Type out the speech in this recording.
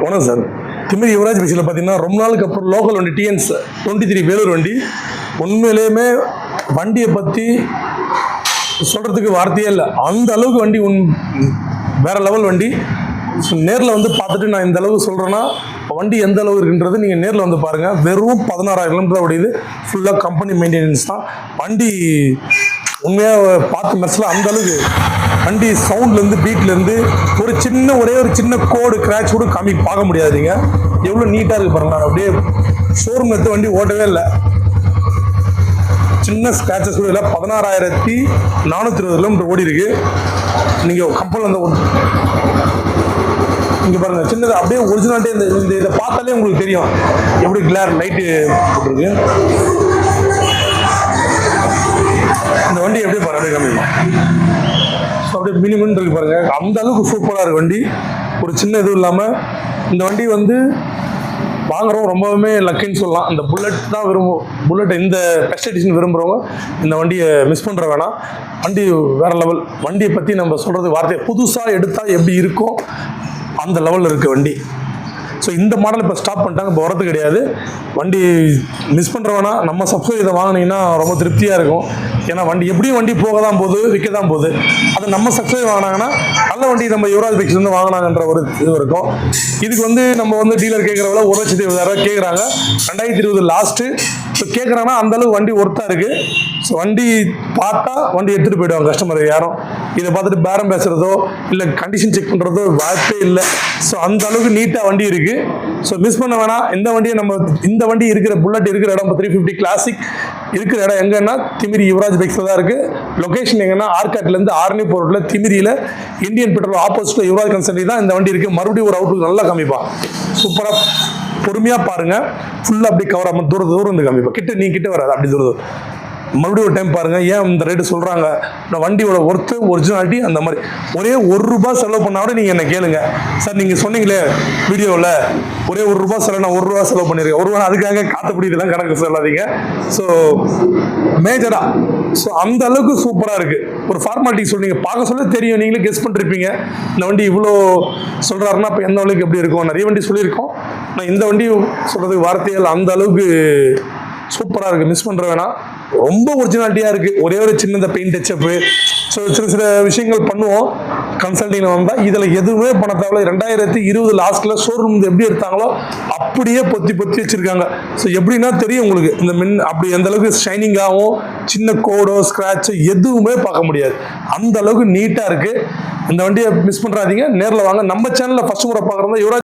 வணக்கம் சார். திமிரி யுவராஜ் பைக்ஸில் பார்த்தீங்கன்னா ரொம்ப நாளுக்கு அப்புறம் லோக்கல் வண்டி டிஎன்ஸ் 23 வேலூர் வண்டி. உண்மையிலேயுமே வண்டியை பற்றி சொல்கிறதுக்கு வார்த்தையே இல்லை. அந்த அளவுக்கு வண்டி வேற லெவல் வண்டி. நேரில் வந்து பார்த்துட்டு நான் இந்த அளவுக்கு சொல்கிறேன்னா வண்டி எந்த அளவு இருக்குன்றது நீங்கள் நேரில் வந்து பாருங்கள். வெறும் 16,000 கிலோமீட்டர் ஓடிது. ஃபுல்லாக கம்பெனி மெயின்டெனன்ஸ் தான். வண்டி உண்மையாக பார்த்து மெர்ஸில் அந்த அளவுக்கு வண்டி சவுண்ட்லேருந்து பீட்லேருந்து ஒரே ஒரு சின்ன கோடு கிராச் கூட பார்க்க முடியாதுங்க. எவ்வளோ நீட்டாக இருக்குது பாருங்க. நான் அப்படியே ஷோரூம் எடுத்து வண்டி ஓட்டவே இல்லை, சின்ன ஸ்க்ராச்சஸ் கூட இல்லை. 16,420 கிலோமீட்டர் ஓடி இருக்கு. நீங்கள் கம்பெனியில் வந்து இங்கே பாருங்கள், சின்னது அப்படியே ஒரிஜினாலிட்டி. இந்த இதை பார்த்தாலே உங்களுக்கு தெரியும் எப்படி கிளார் லைட்டு போட்டிருக்கு. இந்த வண்டி எப்படி பாருங்க, கம்மி அப்படியே மினிமம் இருக்கு பாருங்க. அந்த அளவுக்கு சூப்பராக இருக்கு வண்டி. ஒரு சின்ன இதுவும் இல்லாமல் இந்த வண்டி வந்து வாங்குறவங்க ரொம்பவுமே லக்கின்னு சொல்லலாம். இந்த புல்லட் தான் புல்லட் இந்த பெஸ்ட் எடிஷன் விரும்புகிறவங்க இந்த வண்டியை மிஸ் பண்ணுற வேணாம். வண்டி வேற லெவல். வண்டியை பற்றி நம்ம சொல்கிறது வார்த்தை, புதுசாக எடுத்தால் எப்படி இருக்கும் அந்த லெவலில் இருக்குது வண்டி. ஸோ இந்த மாடல் இப்போ ஸ்டாப் பண்ணிட்டாங்க, இப்போ வரது கிடையாது. வண்டி மிஸ் பண்ணுறவனா நம்ம சப்ஸ்கிரைப் இதை வாங்கினீங்கன்னா ரொம்ப திருப்தியாக இருக்கும். ஏன்னா வண்டி எப்படியும் வண்டி போக தான் போகுது, விற்க தான் போகுது. அது நம்ம சப்ஸ்கிரைப் வாங்கினாங்கன்னா நல்ல வண்டி நம்ம யுவராஜ் பைக்ஸ் வந்து வாங்கினாங்கன்ற ஒரு இது இருக்கும். இதுக்கு வந்து நம்ம வந்து டீலர் கேட்குற விலை 1,20,000 கேட்குறாங்க. 2020 லாஸ்ட்டு. ஸோ கேட்குறாங்கன்னா அந்தளவுக்கு வண்டி ஒர்த்தாக இருக்குது. ஸோ வண்டி பார்த்தா வண்டி எடுத்துகிட்டு போயிடுவாங்க கஸ்டமர். யாரும் இதை பார்த்துட்டு பேரம் பேசுகிறதோ இல்லை கண்டிஷன் செக் பண்ணுறதோ வாய்ப்பே இல்லை. ஸோ அந்த அளவுக்கு நீட்டாக வண்டி இருக்குது. ஸோ மிஸ் பண்ண வேணாம். இந்த வண்டி இருக்கிற புல்லட் இருக்கிற இடம் 350 கிளாசிக் இருக்கிற இடம் எங்கன்னா திமிரி யுவராஜ் பைக்ஸில் தான் இருக்குது. லொக்கேஷன் எங்கன்னா ஆர்காட்லேருந்து ஆரணி போர்ட்டில் திமிரியில் இந்தியன் பெட்ரோல் ஆப்போசிட்டில் யுவராஜ் கன்சல்டி தான் இந்த வண்டி இருக்குது. மறுபடியும் ஒரு அவுட்லுக் நல்லா காமிப்பான். சூப்பராக பொறுமையாக பாருங்கள். ஃபுல்லாக அப்படி கவர் ஆகாமல் தூரம் இருந்து காமிப்பா. கிட்ட வராது, அப்படி தூரம். மறுபடியும் ஒரு டைம் பாருங்கள். ஏன் இந்த ரேட்டு சொல்கிறாங்க, நான் வண்டியோட ஒர்த்து ஒரிஜினாலிட்டி அந்த மாதிரி. ஒரே ₹1 செலவு பண்ணால் கூட நீங்கள் என்ன கேளுங்க. சார் நீங்கள் சொன்னீங்களே வீடியோவில் ஒரே ₹1 செலவு, நான் ₹1 செலவு பண்ணியிருக்கேன். ₹1 அதுக்காக காத்தப்படி இதெல்லாம் கணக்கு சொல்லாதீங்க. ஸோ மேஜராக ஸோ அந்த அளவுக்கு சூப்பராக இருக்குது. ஒரு ஃபார்மாலிட்டி சொன்னீங்க, பார்க்க சொல்ல தெரியும், நீங்களே கெஸ் பண்ணிருப்பீங்க. இந்த வண்டி இவ்வளோ சொல்கிறாருன்னா இப்போ எந்த அளவுக்கு எப்படி இருக்கும். நிறைய வண்டி சொல்லியிருக்கோம். நான் இந்த வண்டி சொல்கிறதுக்கு வார்த்தைகள் அந்த அளவுக்கு சூப்பராக இருக்குது. மிஸ் பண்ணுற வேணாம். ரொம்ப ஒரிஜினாலிட்டியாக இருக்குது. ஒரே ஒரு சின்ன பெயிண்ட் டச்சப்பு, ஸோ சில விஷயங்கள் பண்ணுவோம் கன்சல்டிங் வந்தால். இதில் எதுவுமே பண்ண தேவையில்ல. 2020 லாஸ்ட்டில் ஷோரூம் எப்படி எடுத்தாங்களோ அப்படியே பொத்தி வச்சுருக்காங்க. ஸோ எப்படின்னா தெரியும் உங்களுக்கு, இந்த அப்படி எந்த அளவுக்கு ஷைனிங்காகவும் சின்ன கோடோ ஸ்க்ராட்சோ எதுவுமே பார்க்க முடியாது. அந்த அளவுக்கு நீட்டாக இருக்குது. இந்த வண்டியை மிஸ் பண்ணுறாதீங்க. நேரில் வாங்க. நம்ம சேனலில் ஃபர்ஸ்ட் முறை பார்க்குறதா யுவராஜ்